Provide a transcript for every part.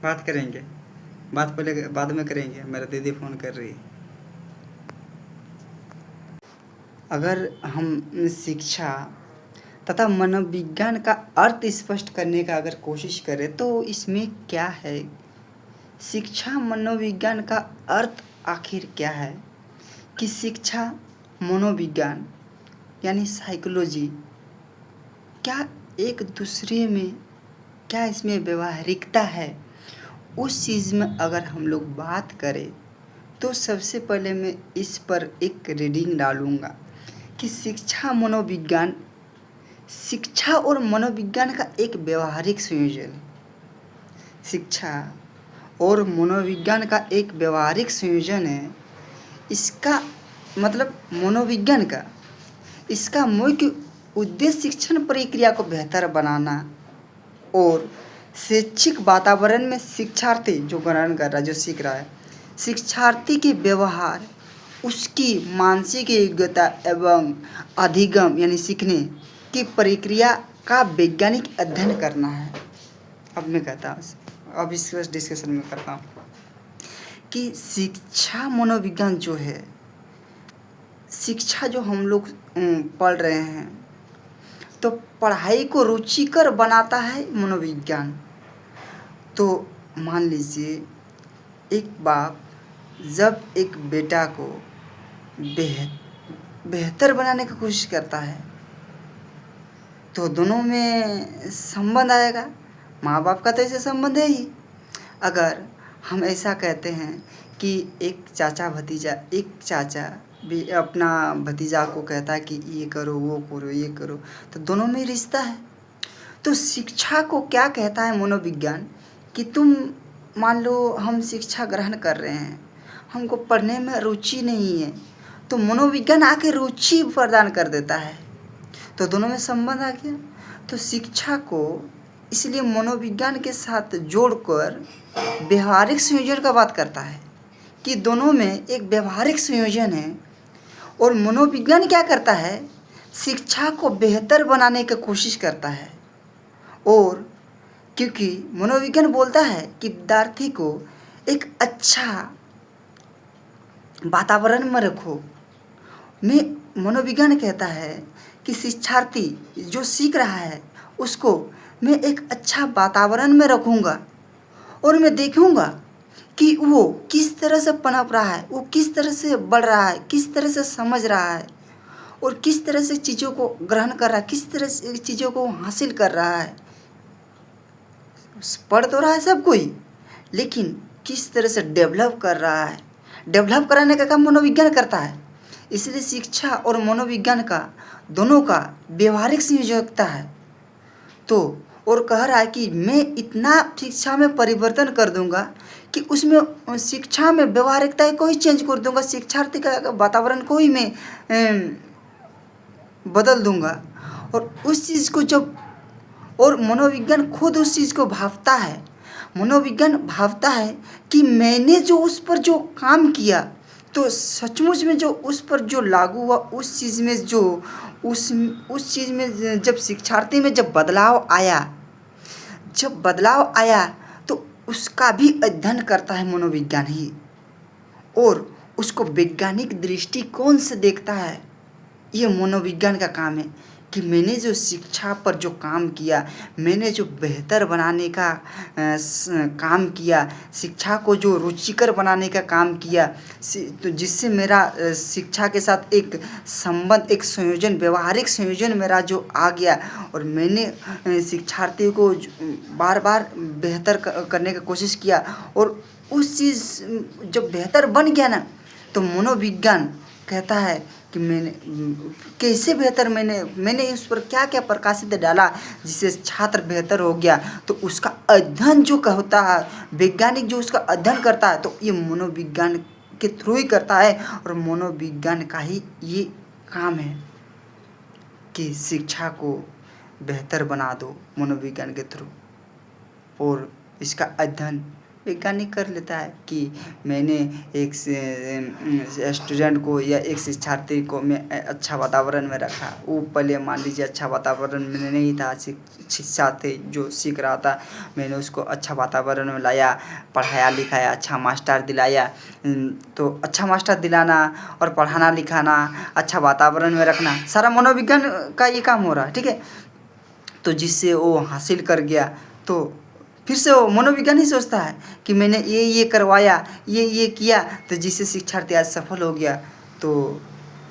बात करेंगे। बात पहले बाद में करेंगे, मेरा दीदी फ़ोन कर रही है। अगर हम शिक्षा तथा मनोविज्ञान का अर्थ स्पष्ट करने का अगर कोशिश करें तो इसमें क्या है? शिक्षा मनोविज्ञान का अर्थ आखिर क्या है? कि शिक्षा मनोविज्ञान यानी साइकोलॉजी क्या एक दूसरे में, क्या इसमें व्यवहारिकता है? उस चीज़ में अगर हम लोग बात करें तो सबसे पहले मैं इस पर एक रीडिंग डालूँगा कि शिक्षा और मनोविज्ञान का एक व्यवहारिक संयोजन है। शिक्षा और मनोविज्ञान का एक व्यवहारिक संयोजन है। इसका मतलब मनोविज्ञान का, इसका मुख्य उद्देश्य शिक्षण प्रक्रिया को बेहतर बनाना और शैक्षिक वातावरण में शिक्षार्थी जो ग्रहण कर रहा है, जो सीख रहा है, शिक्षार्थी के व्यवहार, उसकी मानसिक योग्यता एवं अधिगम यानी सीखने की प्रक्रिया का वैज्ञानिक अध्ययन करना है। अब मैं कहता हूँ, अब इस डिस्कशन में करता हूँ कि शिक्षा मनोविज्ञान जो है, शिक्षा जो हम लोग पढ़ रहे हैं तो पढ़ाई को रुचिकर बनाता है मनोविज्ञान। तो मान लीजिए एक बाप जब एक बेटा को बेहतर बनाने की कोशिश करता है तो दोनों में संबंध आएगा। माँ बाप का तो ऐसे संबंध है ही। अगर हम ऐसा कहते हैं कि एक चाचा भी अपना भतीजा को कहता है कि ये करो, वो करो, ये करो, तो दोनों में रिश्ता है। तो शिक्षा को क्या कहता है मनोविज्ञान कि तुम मान लो हम शिक्षा ग्रहण कर रहे हैं, हमको पढ़ने में रुचि नहीं है, तो मनोविज्ञान आके रुचि प्रदान कर देता है, तो दोनों में संबंध आ गया। तो शिक्षा को इसलिए मनोविज्ञान के साथ जोड़कर व्यवहारिक संयोजन का बात करता है कि दोनों में एक व्यवहारिक संयोजन है। और मनोविज्ञान क्या करता है? शिक्षा को बेहतर बनाने की कोशिश करता है। और क्योंकि मनोविज्ञान बोलता है कि विद्यार्थी को एक अच्छा वातावरण में रखो। मनोविज्ञान कहता है कि शिक्षार्थी जो सीख रहा है उसको मैं एक अच्छा वातावरण में रखूँगा और मैं देखूँगा कि वो किस तरह से पनप रहा है, वो किस तरह से बढ़ रहा है, किस तरह से समझ रहा है और किस तरह से चीज़ों को ग्रहण कर रहा है, किस तरह से चीज़ों को हासिल कर रहा है। पढ़ तो रहा है सब कोई, लेकिन किस तरह से डेवलप कर रहा है, डेवलप कराने का काम मनोविज्ञान करता है। इसलिए शिक्षा और मनोविज्ञान का दोनों का व्यवहारिक संयोजकता है। तो और कह रहा है कि मैं इतना शिक्षा में परिवर्तन कर दूंगा कि उसमें शिक्षा में व्यवहारिकता को ही चेंज कर दूंगा, शिक्षार्थी का वातावरण को ही मैं बदल दूंगा। और उस चीज़ को जब, और मनोविज्ञान खुद उस चीज़ को भावता है। मनोविज्ञान भावता है कि मैंने जो उस पर जो काम किया तो सचमुच में जो उस पर जो लागू हुआ, उस चीज़ में जो उस चीज़ में जब शिक्षार्थी में जब बदलाव आया तो उसका भी अध्ययन करता है मनोविज्ञान ही, और उसको वैज्ञानिक दृष्टिकोण से देखता है। ये मनोविज्ञान का काम है कि मैंने जो शिक्षा पर जो काम किया, मैंने जो बेहतर बनाने का काम किया, शिक्षा को जो रुचिकर बनाने का काम किया, तो जिससे मेरा शिक्षा के साथ एक संबंध, एक संयोजन, व्यवहारिक संयोजन मेरा जो आ गया, और मैंने शिक्षार्थी को बार बार बेहतर करने की कोशिश किया, और उस चीज़ जब बेहतर बन गया ना, तो मनोविज्ञान कहता है कि मैंने कैसे बेहतर, मैंने उस पर क्या क्या प्रकाशित डाला जिससे छात्र बेहतर हो गया। तो उसका अध्ययन जो होता है, वैज्ञानिक जो उसका अध्ययन करता है, तो ये मनोविज्ञान के थ्रू ही करता है। और मनोविज्ञान का ही ये काम है कि शिक्षा को बेहतर बना दो मनोविज्ञान के थ्रू, और इसका अध्ययन वैज्ञानिक कर लेता है कि मैंने एक स्टूडेंट को या एक शिक्षार्थी को मैं अच्छा वातावरण में रखा। वो पहले मान लीजिए अच्छा वातावरण में नहीं था, शिक्षा थे जो सीख रहा था, मैंने उसको अच्छा वातावरण में लाया, पढ़ाया लिखाया, अच्छा मास्टर दिलाया। तो अच्छा मास्टर दिलाना और पढ़ाना लिखाना, अच्छा वातावरण में रखना, सारा मनोविज्ञान का ये काम हो रहा है, ठीक है। तो जिससे वो हासिल कर गया, तो फिर से वो मनोविज्ञान ही सोचता है कि मैंने ये करवाया, ये किया, तो जिससे शिक्षार्थी आज सफल हो गया। तो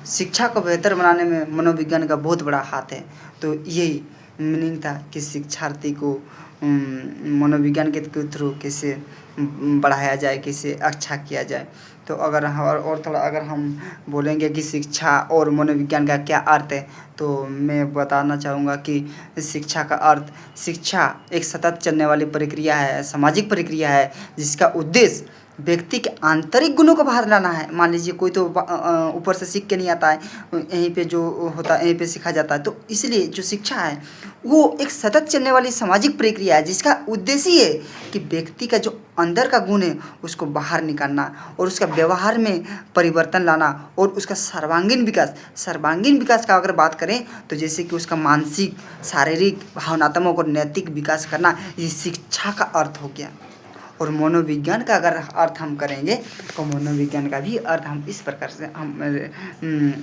शिक्षा को बेहतर बनाने में मनोविज्ञान का बहुत बड़ा हाथ है। तो यही मीनिंग था कि शिक्षार्थी को मनोविज्ञान के थ्रू कैसे बढ़ाया जाए, कैसे अच्छा किया जाए। तो अगर और थोड़ा अगर हम बोलेंगे कि शिक्षा और मनोविज्ञान का क्या अर्थ है, तो मैं बताना चाहूँगा कि शिक्षा का अर्थ, शिक्षा एक सतत चलने वाली प्रक्रिया है, सामाजिक प्रक्रिया है, जिसका उद्देश्य व्यक्ति के आंतरिक गुणों को बाहर लाना है। मान लीजिए कोई तो ऊपर से सीख के नहीं आता है, यहीं पे जो होता है यहीं पे सिखा जाता है। तो इसलिए जो शिक्षा है वो एक सतत चलने वाली सामाजिक प्रक्रिया है, जिसका उद्देश्य ये है कि व्यक्ति का जो अंदर का गुण है उसको बाहर निकालना और उसका व्यवहार में परिवर्तन लाना और उसका सर्वांगीण विकास का अगर बात करें तो जैसे कि उसका मानसिक, शारीरिक, भावनात्मक और नैतिक विकास करना, ये शिक्षा का अर्थ हो गया। और मनोविज्ञान का अगर अर्थ हम करेंगे तो मनोविज्ञान का भी अर्थ हम इस प्रकार से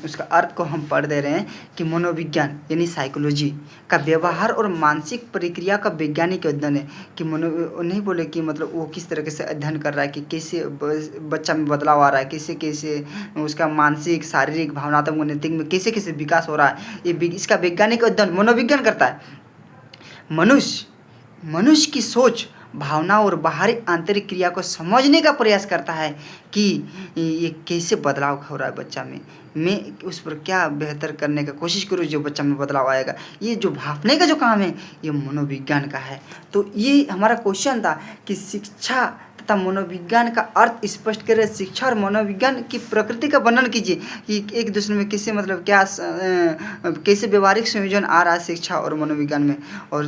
उसका अर्थ को हम पढ़ दे रहे हैं कि मनोविज्ञान यानी साइकोलॉजी का व्यवहार और मानसिक प्रक्रिया का वैज्ञानिक अध्ययन है। कि नहीं बोले कि मतलब वो किस तरीके से अध्ययन कर रहा है कि कैसे बच्चा में बदलाव आ रहा है, कैसे कैसे उसका मानसिक, शारीरिक, भावनात्मक, नैतिक में कैसे कैसे विकास हो रहा है, ये इसका वैज्ञानिक अध्ययन मनोविज्ञान करता है। मनुष्य की सोच, भावना और बाहरी आंतरिक क्रिया को समझने का प्रयास करता है कि ये कैसे बदलाव हो रहा है बच्चा में, मैं उस पर क्या बेहतर करने का कोशिश करूँ जो बच्चा में बदलाव आएगा। ये जो भापने का जो काम है ये मनोविज्ञान का है। तो ये हमारा क्वेश्चन था कि शिक्षा तथा मनोविज्ञान का अर्थ स्पष्ट करें। शिक्षा और मनोविज्ञान की प्रकृति का वर्णन कीजिए कि एक दूसरे में कैसे मतलब क्या कैसे व्यवहारिक संयोजन आ रहा है शिक्षा और मनोविज्ञान में। और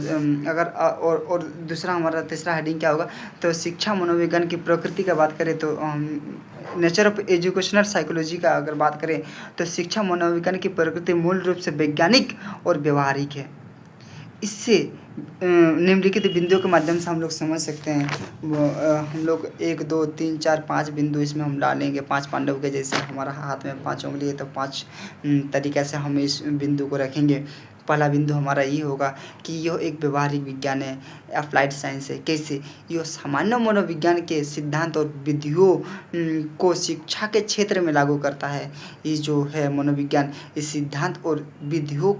अगर और दूसरा हमारा तीसरा हेडिंग क्या होगा, तो शिक्षा मनोविज्ञान की प्रकृति का बात करें तो नेचर ऑफ एजुकेशनल साइकोलॉजी का अगर बात करें तो शिक्षा मनोविज्ञान की प्रकृति मूल रूप से वैज्ञानिक और व्यवहारिक है। इससे निम्नलिखित बिंदुओं के माध्यम से हम लोग समझ सकते हैं। हम लोग 1 2 3 4 5 बिंदु इसमें हम डालेंगे, 5 पांडव के जैसे हमारा हाथ में 5 उंगली है तो 5 तरीक़े से हम इस बिंदु को रखेंगे। पहला बिंदु हमारा ये होगा कि यह एक व्यवहारिक विज्ञान है, अप्लाइड साइंस है। कैसे? यह सामान्य मनोविज्ञान के सिद्धांत और विधियों को शिक्षा के क्षेत्र में लागू करता है। ये जो है मनोविज्ञान, इस सिद्धांत और विधियों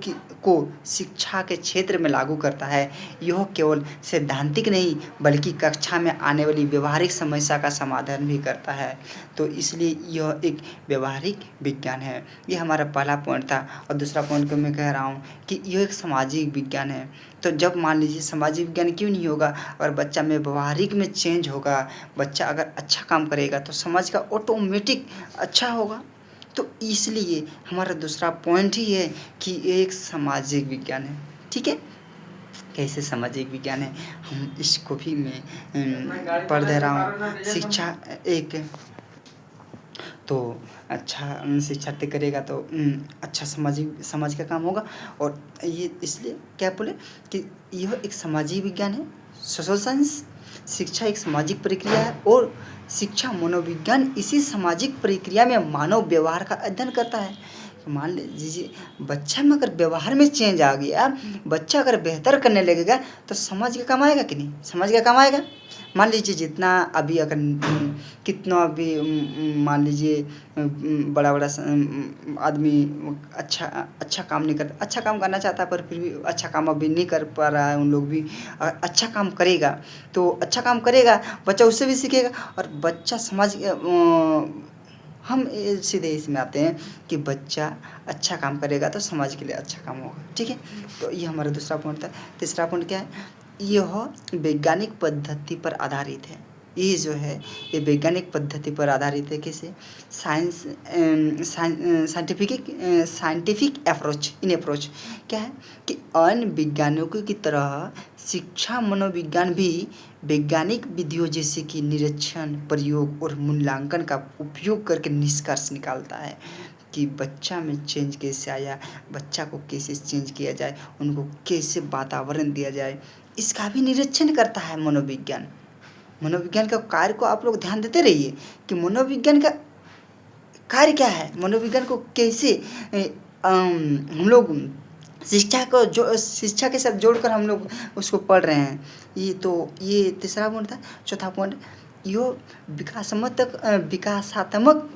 को शिक्षा के क्षेत्र में लागू करता है। यह केवल सैद्धांतिक नहीं बल्कि कक्षा में आने वाली व्यवहारिक समस्या का समाधान भी करता है। तो इसलिए यह एक व्यवहारिक विज्ञान है। ये हमारा पहला पॉइंट था। और दूसरा पॉइंट को मैं कह रहा हूँ कि यह एक सामाजिक विज्ञान है। तो जब मान लीजिए सामाजिक विज्ञान क्यों नहीं होगा, अगर बच्चा में व्यवहारिक में चेंज होगा, बच्चा अगर अच्छा काम करेगा तो समाज का ऑटोमेटिक अच्छा होगा। तो इसलिए हमारा दूसरा पॉइंट ही है कि ये एक सामाजिक विज्ञान है। ठीक है, कैसे सामाजिक विज्ञान है हम इसको भी मैं पढ़ दे रहा हूँ। शिक्षा एक तो अच्छा शिक्षार्थी करेगा तो अच्छा समाज का काम होगा। और ये इसलिए क्या बोले कि यह एक सामाजिक विज्ञान है, सोशल साइंस। शिक्षा एक सामाजिक प्रक्रिया है और शिक्षा मनोविज्ञान इसी सामाजिक प्रक्रिया में मानव व्यवहार का अध्ययन करता है। मान लीजिए बच्चा में अगर व्यवहार में चेंज आ गया, बच्चा अगर बेहतर करने लगेगा तो समाज का काम आएगा कि नहीं? समाज का काम आएगा। मान लीजिए जितना अभी अगर कितना भी मान लीजिए बड़ा आदमी अच्छा काम नहीं करता, अच्छा काम करना चाहता है पर फिर भी अच्छा काम अभी नहीं कर पा रहा है। उन लोग भी अच्छा काम करेगा तो अच्छा काम करेगा, बच्चा उससे भी सीखेगा और बच्चा समाज हम सीधे इसमें आते हैं कि बच्चा अच्छा काम करेगा तो समाज के लिए अच्छा काम होगा। ठीक है, तो ये हमारा दूसरा पॉइंट था। तीसरा पॉइंट क्या है? यह वैज्ञानिक पद्धति पर आधारित है। ये जो है ये वैज्ञानिक पद्धति पर आधारित है। कैसे? साइंटिफिक अप्रोच क्या है कि अन्य विज्ञानों की तरह शिक्षा मनोविज्ञान भी वैज्ञानिक विधियों जैसे कि निरीक्षण, प्रयोग और मूल्यांकन का उपयोग करके निष्कर्ष निकालता है कि बच्चा में चेंज कैसे आया, बच्चा को कैसे चेंज किया जाए, उनको कैसे वातावरण दिया जाए, इसका भी निरीक्षण करता है मनोविज्ञान। मनोविज्ञान का कार्य को आप लोग ध्यान देते रहिए कि मनोविज्ञान का कार्य क्या है, मनोविज्ञान को कैसे हम लोग शिक्षा के साथ जोड़कर हम लोग उसको पढ़ रहे हैं। ये तीसरा पॉइंट था। चौथा पॉइंट, यो विकासात्मक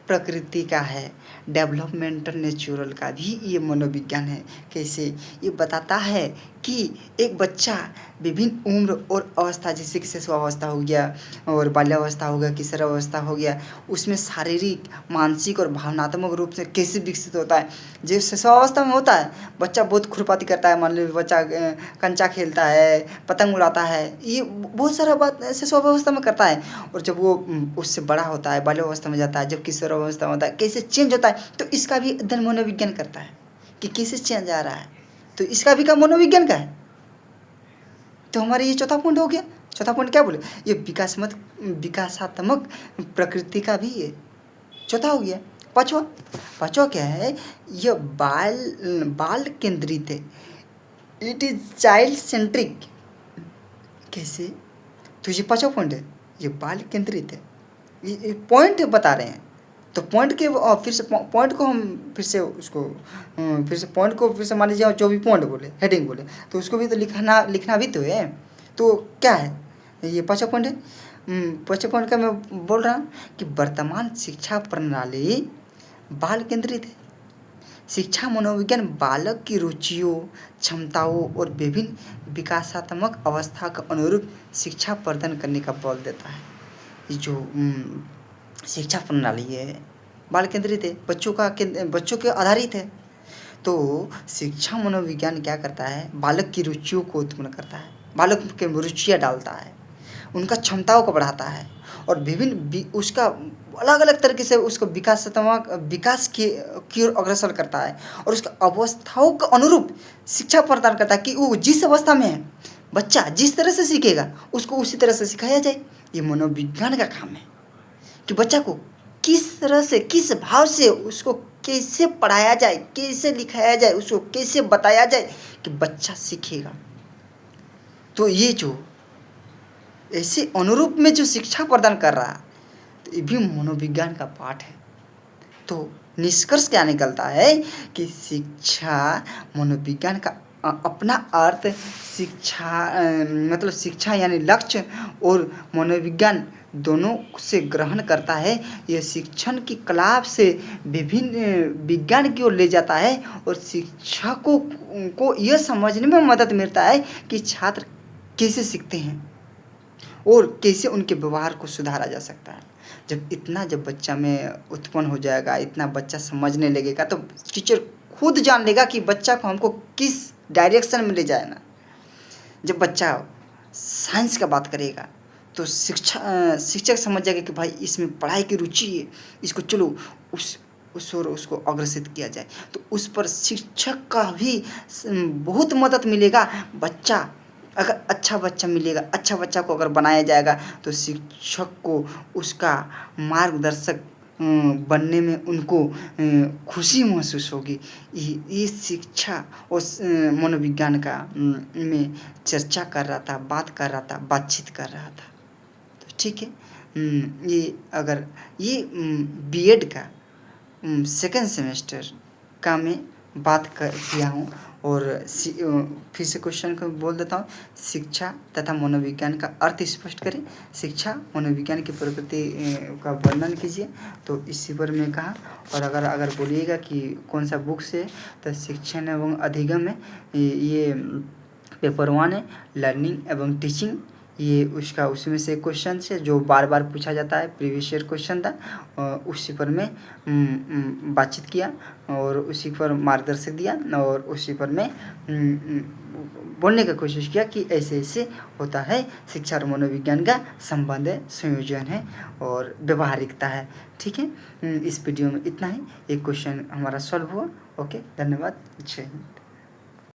प्रकृति का है, डेवलपमेंटल नेचुरल का भी ये मनोविज्ञान है। कैसे? ये बताता है कि एक बच्चा विभिन्न उम्र और अवस्था, जैसे कि शिशुअवस्था हो गया और बाल्यावस्था हो गया, किशोरावस्था हो गया, उसमें शारीरिक, मानसिक और भावनात्मक रूप से कैसे विकसित होता है। जो शिशुअवस्था में होता है, बच्चा बहुत खुरपाती करता है, मान लीजिए बच्चा कंचा खेलता है, पतंग उड़ाता है, ये बहुत सारा बात शिशुअवस्था में करता है। और जब वो उससे बड़ा होता है, बाल्यावस्था में जाता है, जब किशोरावस्था में होता है, कैसे चेंज होता है, तो इसका भी अध्ययन मनोविज्ञान करता है कि कैसे चेंज आ रहा है, तो इसका भी काम मनोविज्ञान का है। तो हमारे ये चौथा पॉइंट हो गया। चौथा पॉइंट क्या बोले? ये विकासात्मक प्रकृति का भी ये चौथा हो गया। पांचवा क्या है? ये बाल केंद्रित है, इट इज चाइल्ड सेंट्रिक। कैसे? तो ये पांचवा पॉइंट है, ये बाल केंद्रित है। ये पॉइंट बता रहे हैं, तो पॉइंट के फिर से पॉइंट को हम फिर से उसको पॉइंट को फिर से मान लीजिए जो भी पॉइंट बोले, हेडिंग बोले, तो उसको भी तो लिखना भी तो है। तो क्या है? ये पांचवा पॉइंट है। पांचवा पॉइंट का मैं बोल रहा हूँ कि वर्तमान शिक्षा प्रणाली बाल केंद्रित है। शिक्षा मनोविज्ञान बालक की रुचियों, क्षमताओं और विभिन्न विकासात्मक अवस्था के अनुरूप शिक्षा प्रदान करने का बल देता है। ये जो शिक्षा प्रणाली है बाल केंद्रित है, बच्चों के आधारित है। तो शिक्षा मनोविज्ञान क्या करता है? बालक की रुचियों को उत्पन्न करता है, बालक के रुचियाँ डालता है, उनका क्षमताओं को बढ़ाता है और विभिन्न उसका अलग अलग तरीके से उसको विकास की ओर अग्रसर करता है और उसका अवस्थाओं के अनुरूप शिक्षा प्रदान करता है कि वो जिस अवस्था में है, बच्चा जिस तरह से सीखेगा उसको उसी तरह से सिखाया जाए। ये मनोविज्ञान का काम है कि बच्चा को किस तरह से, किस भाव से उसको कैसे पढ़ाया जाए, कैसे लिखाया जाए, उसको कैसे बताया जाए कि बच्चा सीखेगा। तो ये जो ऐसे अनुरूप में जो शिक्षा प्रदान कर रहा है, तो ये भी मनोविज्ञान का पाठ है। तो निष्कर्ष क्या निकलता है कि शिक्षा मनोविज्ञान का अपना अर्थ मतलब शिक्षा यानी लक्ष्य और मनोविज्ञान दोनों से ग्रहण करता है। यह शिक्षण की कला से विभिन्न विज्ञान की ओर ले जाता है और शिक्षकों को यह समझने में मदद मिलता है कि छात्र कैसे सीखते हैं और कैसे उनके व्यवहार को सुधारा जा सकता है। जब बच्चा में उत्पन्न हो जाएगा, इतना बच्चा समझने लगेगा, तो टीचर खुद जान लेगा कि बच्चा को हमको किस डायरेक्शन में ले जाना। जब बच्चा साइंस का बात करेगा तो शिक्षक समझ जाएगा कि भाई इसमें पढ़ाई की रुचि है, इसको चलो उस ओर उसको अग्रसित किया जाए। तो उस पर शिक्षक का भी बहुत मदद मिलेगा। बच्चा अगर अच्छा बच्चा मिलेगा, अच्छा बच्चा को अगर बनाया जाएगा तो शिक्षक को उसका मार्गदर्शक बनने में उनको खुशी महसूस होगी। ये शिक्षा और मनोविज्ञान का में चर्चा कर रहा था, बातचीत कर रहा था। तो ठीक है, ये बीएड का सेकेंड सेमेस्टर का मैं बात किया हूँ और फिर से क्वेश्चन को बोल देता हूँ। शिक्षा तथा मनोविज्ञान का अर्थ स्पष्ट करें। शिक्षा मनोविज्ञान की प्रकृति का वर्णन कीजिए। तो इसी पर मैं कहा। और अगर बोलिएगा कि कौन सा बुक से, तो शिक्षण एवं अधिगम है, ये पेपर 1 है, लर्निंग एवं टीचिंग, ये उसमें से क्वेश्चन है जो बार बार पूछा जाता है, प्रीवियस ईयर क्वेश्चन था। उसी पर मैं बातचीत किया और उसी पर मार्गदर्शक दिया और उसी पर मैं बोलने की कोशिश किया कि ऐसे ऐसे होता है। शिक्षा और मनोविज्ञान का संबंध है, संयोजन है और व्यवहारिकता है। ठीक है, इस वीडियो में इतना ही। एक क्वेश्चन हमारा सॉल्व हुआ। ओके, धन्यवाद। जय हिंद।